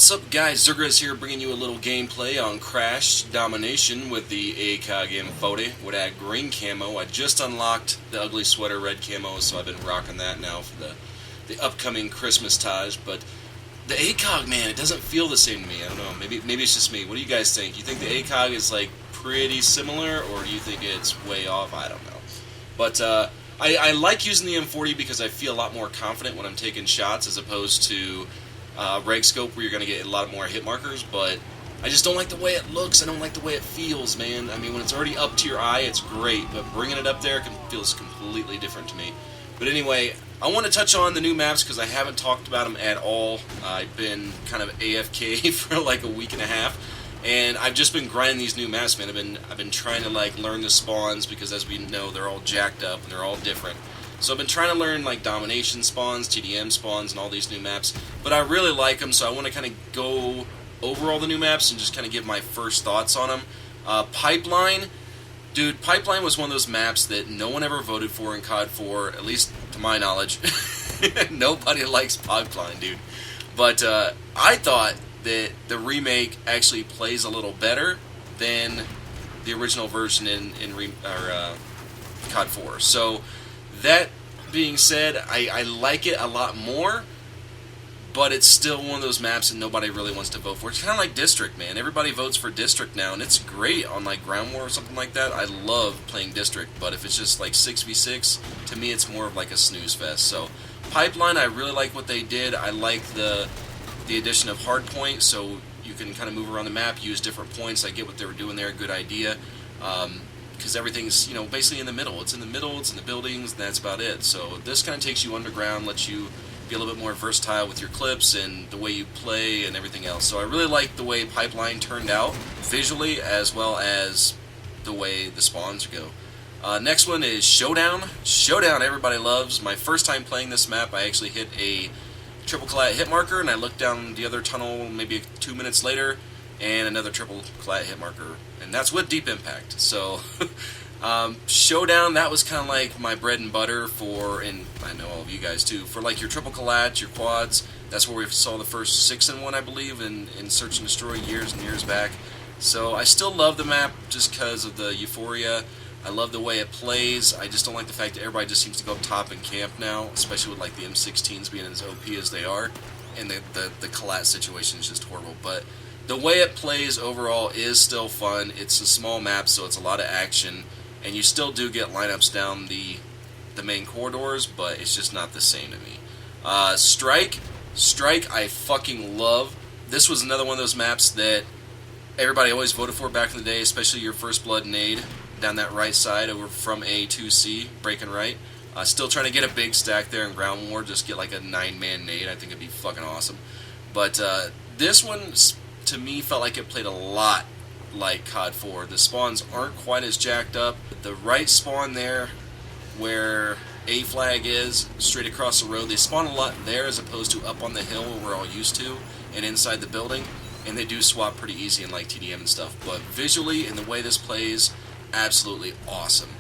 What's up guys, zzirGrizz here bringing you a little gameplay on Crash Domination with the ACOG M40 with that green camo. I just unlocked the ugly sweater red camo, so I've been rocking that now for the upcoming Christmas tage, but the ACOG, man, it doesn't feel the same to me. I don't know, maybe it's just me. What do you guys think? You think the ACOG is like pretty similar, or do you think it's way off? I don't know. But I like using the M40 because I feel a lot more confident when I'm taking shots as opposed to reg scope where you're going to get a lot more hit markers, but I just don't like the way it looks. I don't like the way it feels, man. I mean, when it's already up to your eye, it's great, but bringing it up there feels completely different to me. But anyway, I want to touch on the new maps because I haven't talked about them at all. I've been kind of AFK for like a week and a half, and I've just been grinding these new maps, man. I've been trying to like learn the spawns because, as we know, they're all jacked up and they're all different. So I've been trying to learn like domination spawns, TDM spawns, and all these new maps. But I really like them, so I want to kind of go over all the new maps and just kind of give my first thoughts on them. Pipeline, dude, Pipeline was one of those maps that no one ever voted for in COD 4, at least to my knowledge. Nobody likes Pipeline, dude. But I thought that the remake actually plays a little better than the original version in COD 4. So that being said, I like it a lot more, but it's still one of those maps that nobody really wants to vote for. It's kind of like District, man. Everybody votes for District now, and it's great on like Ground War or something like that. I love playing District, but if it's just like 6v6, to me it's more of like a snooze fest. So Pipeline, I really like what they did. I like the addition of Hardpoint, so you can kind of move around the map, use different points. I get what they were doing there, good idea. Because everything's, basically in the middle. It's in the middle, it's in the buildings, and that's about it. So this kind of takes you underground, lets you be a little bit more versatile with your clips and the way you play and everything else. So I really like the way Pipeline turned out, visually, as well as the way the spawns go. Next one is Showdown. Showdown, everybody loves. My first time playing this map, I actually hit a triple collat hit marker, and I looked down the other tunnel maybe 2 minutes later, and another triple collat hit marker, and that's with Deep Impact. So Showdown, that was kind of like my bread and butter for, and I know all of you guys too, for like your triple collats, your quads. That's where we saw the first 6-in-1, I believe, in Search and Destroy years and years back. So I still love the map just because of the euphoria. I love the way it plays. I just don't like the fact that everybody just seems to go up top and camp now, especially with like the M16s being as OP as they are, and the collat situation is just horrible. But the way it plays overall is still fun. It's a small map, so it's a lot of action, and you still do get lineups down the main corridors, but it's just not the same to me. Strike, I fucking love. This was another one of those maps that everybody always voted for back in the day, especially your First Blood nade down that right side over from A to C, breaking right. Still trying to get a big stack there in Ground War, just get like a 9-man nade. I think it'd be fucking awesome. But this one, to me, felt like it played a lot like COD 4. The spawns aren't quite as jacked up. The right spawn there, where A flag is, straight across the road, they spawn a lot there as opposed to up on the hill where we're all used to, and inside the building, and they do swap pretty easy in like TDM and stuff. But visually, and the way this plays, absolutely awesome.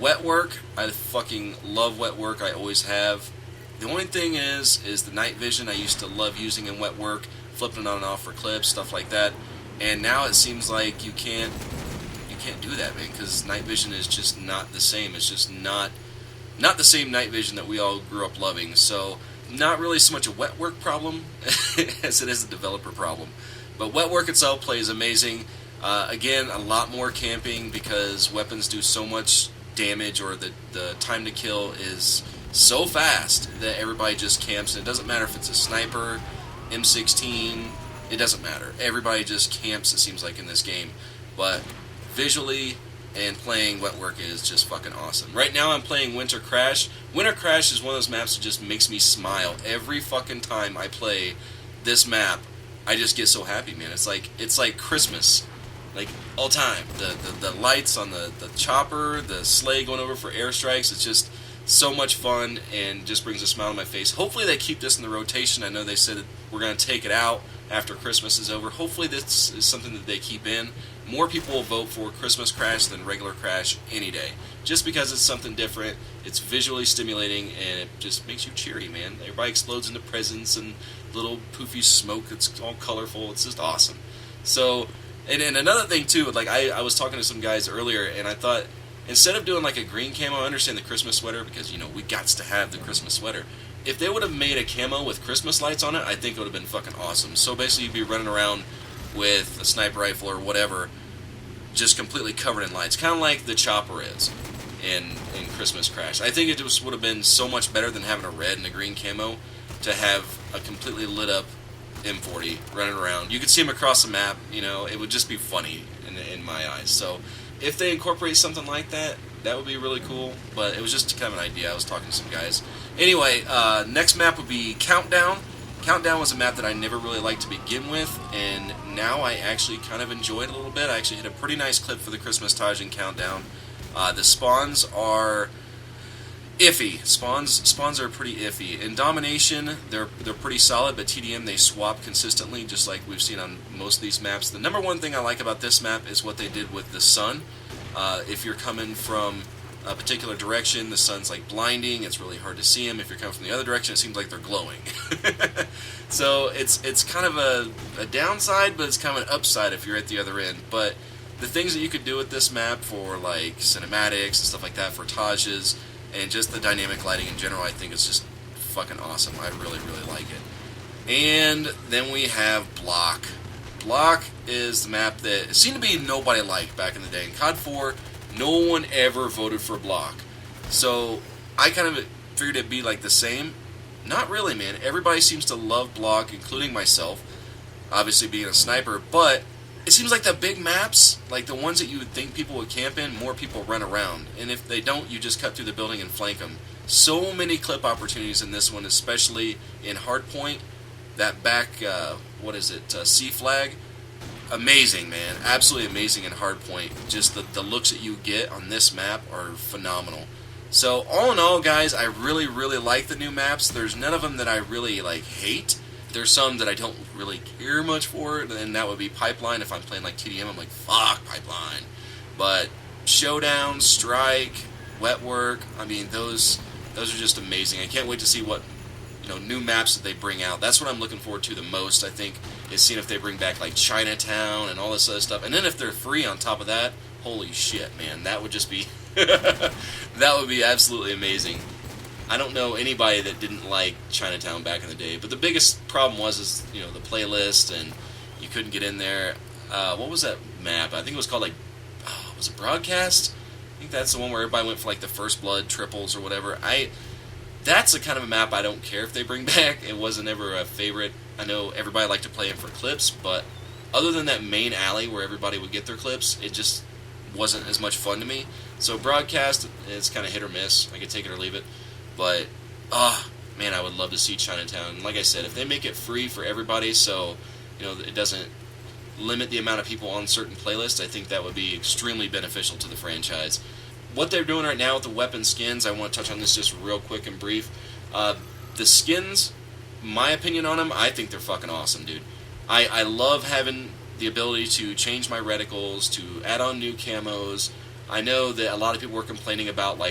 Wet work, I fucking love wet work, I always have. The only thing is the night vision I used to love using in wet work, flipping it on and off for clips, stuff like that. And now it seems like you can't do that, man, because night vision is just not the same. It's just not the same night vision that we all grew up loving. So not really so much a wet work problem as it is a developer problem. But wet work itself plays amazing. Again, a lot more camping because weapons do so much damage, or the time to kill is so fast that everybody just camps, and it doesn't matter if it's a sniper, M16, it doesn't matter. Everybody just camps, it seems like, in this game. But visually and playing wet work is just fucking awesome. Right now I'm playing Winter Crash. Winter Crash is one of those maps that just makes me smile. Every fucking time I play this map, I just get so happy, man. It's like Christmas. Like, all time. The lights on the chopper, the sleigh going over for airstrikes, it's just so much fun and just brings a smile on my face. Hopefully they keep this in the rotation. I know they said that we're going to take it out after Christmas is over. Hopefully this is something that they keep in. More people will vote for Christmas Crash than regular Crash any day. Just because it's something different, it's visually stimulating, and it just makes you cheery, man. Everybody explodes into presents, and little poofy smoke. It's all colorful. It's just awesome. So, and another thing too, like I was talking to some guys earlier, and I thought instead of doing like a green camo, I understand the Christmas sweater because we gots to have the Christmas sweater. If they would have made a camo with Christmas lights on it, I think it would have been fucking awesome. So basically, you'd be running around with a sniper rifle or whatever, just completely covered in lights, kind of like the chopper is in Christmas Crash. I think it just would have been so much better than having a red and a green camo to have a completely lit up M40 running around. You could see him across the map. It would just be funny in my eyes. So if they incorporate something like that, that would be really cool. But it was just kind of an idea. I was talking to some guys. Anyway, next map would be Countdown. Countdown was a map that I never really liked to begin with, and now I actually kind of enjoy it a little bit. I actually hit a pretty nice clip for the Christmas Taj in Countdown. The spawns are iffy. Spawns are pretty iffy. In Domination, they're pretty solid, but TDM, they swap consistently, just like we've seen on most of these maps. The number one thing I like about this map is what they did with the sun. If you're coming from a particular direction, the sun's like blinding. It's really hard to see them. If you're coming from the other direction, it seems like they're glowing. So it's kind of a downside, but it's kind of an upside if you're at the other end. But the things that you could do with this map for like cinematics and stuff like that, for Tajes, and just the dynamic lighting in general, I think it's just fucking awesome. I really, really like it. And then we have Block. Block is the map that seemed to be nobody liked back in the day. In COD 4, no one ever voted for Block. So I kind of figured it'd be like the same. Not really, man. Everybody seems to love Block, including myself, obviously being a sniper, but it seems like the big maps, like the ones that you would think people would camp in, more people run around. And if they don't, you just cut through the building and flank them. So many clip opportunities in this one, especially in Hardpoint. That back, C flag. Amazing, man. Absolutely amazing in Hardpoint. Just the looks that you get on this map are phenomenal. So, all in all, guys, I really, really like the new maps. There's none of them that I really, hate. There's some that I don't really care much for, and that would be Pipeline. If I'm playing like TDM, I'm like, fuck Pipeline. But Showdown, Strike, Wet Work, I mean, those are just amazing. I can't wait to see what new maps that they bring out. That's what I'm looking forward to the most, I think, is seeing if they bring back like Chinatown and all this other stuff. And then if they're free on top of that, holy shit, man, that would just be that would be absolutely amazing. I don't know anybody that didn't like Chinatown back in the day, but the biggest problem was the playlist, and you couldn't get in there. What was that map? I think it was called was it Broadcast? I think that's the one where everybody went for like the First Blood triples or whatever. That's the kind of a map I don't care if they bring back. It wasn't ever a favorite. I know everybody liked to play in for clips, but other than that main alley where everybody would get their clips, it just wasn't as much fun to me. So Broadcast, it's kind of hit or miss. I could take it or leave it. But, man, I would love to see Chinatown. Like I said, if they make it free for everybody so, it doesn't limit the amount of people on certain playlists, I think that would be extremely beneficial to the franchise. What they're doing right now with the weapon skins, I want to touch on this just real quick and brief. The skins, my opinion on them, I think they're fucking awesome, dude. I love having the ability to change my reticles, to add on new camos. I know that a lot of people were complaining about,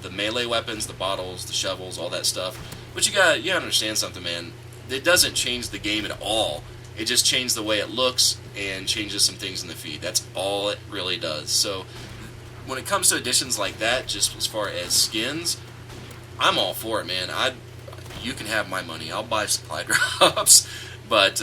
the melee weapons, the bottles, the shovels, all that stuff. But you gotta understand something, man. It doesn't change the game at all. It just changes the way it looks and changes some things in the feed. That's all it really does. So when it comes to additions like that, just as far as skins, I'm all for it, man. You can have my money. I'll buy supply drops. But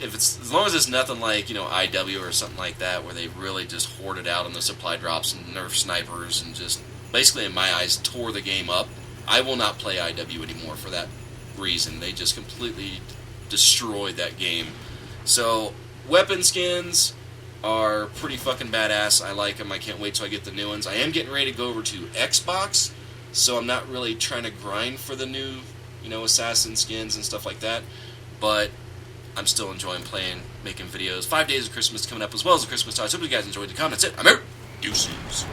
as long as it's nothing like IW or something like that, where they really just hoarded out on the supply drops and nerf snipers and just basically, in my eyes, tore the game up, I will not play IW anymore for that reason. They just completely destroyed that game. So weapon skins are pretty fucking badass. I like them. I can't wait till I get the new ones. I am getting ready to go over to Xbox, so I'm not really trying to grind for the new, assassin skins and stuff like that, but I'm still enjoying playing, making videos. 5 days of Christmas coming up, as well as the Christmas time. So hope you guys enjoyed the comments. I'm out. Deuces.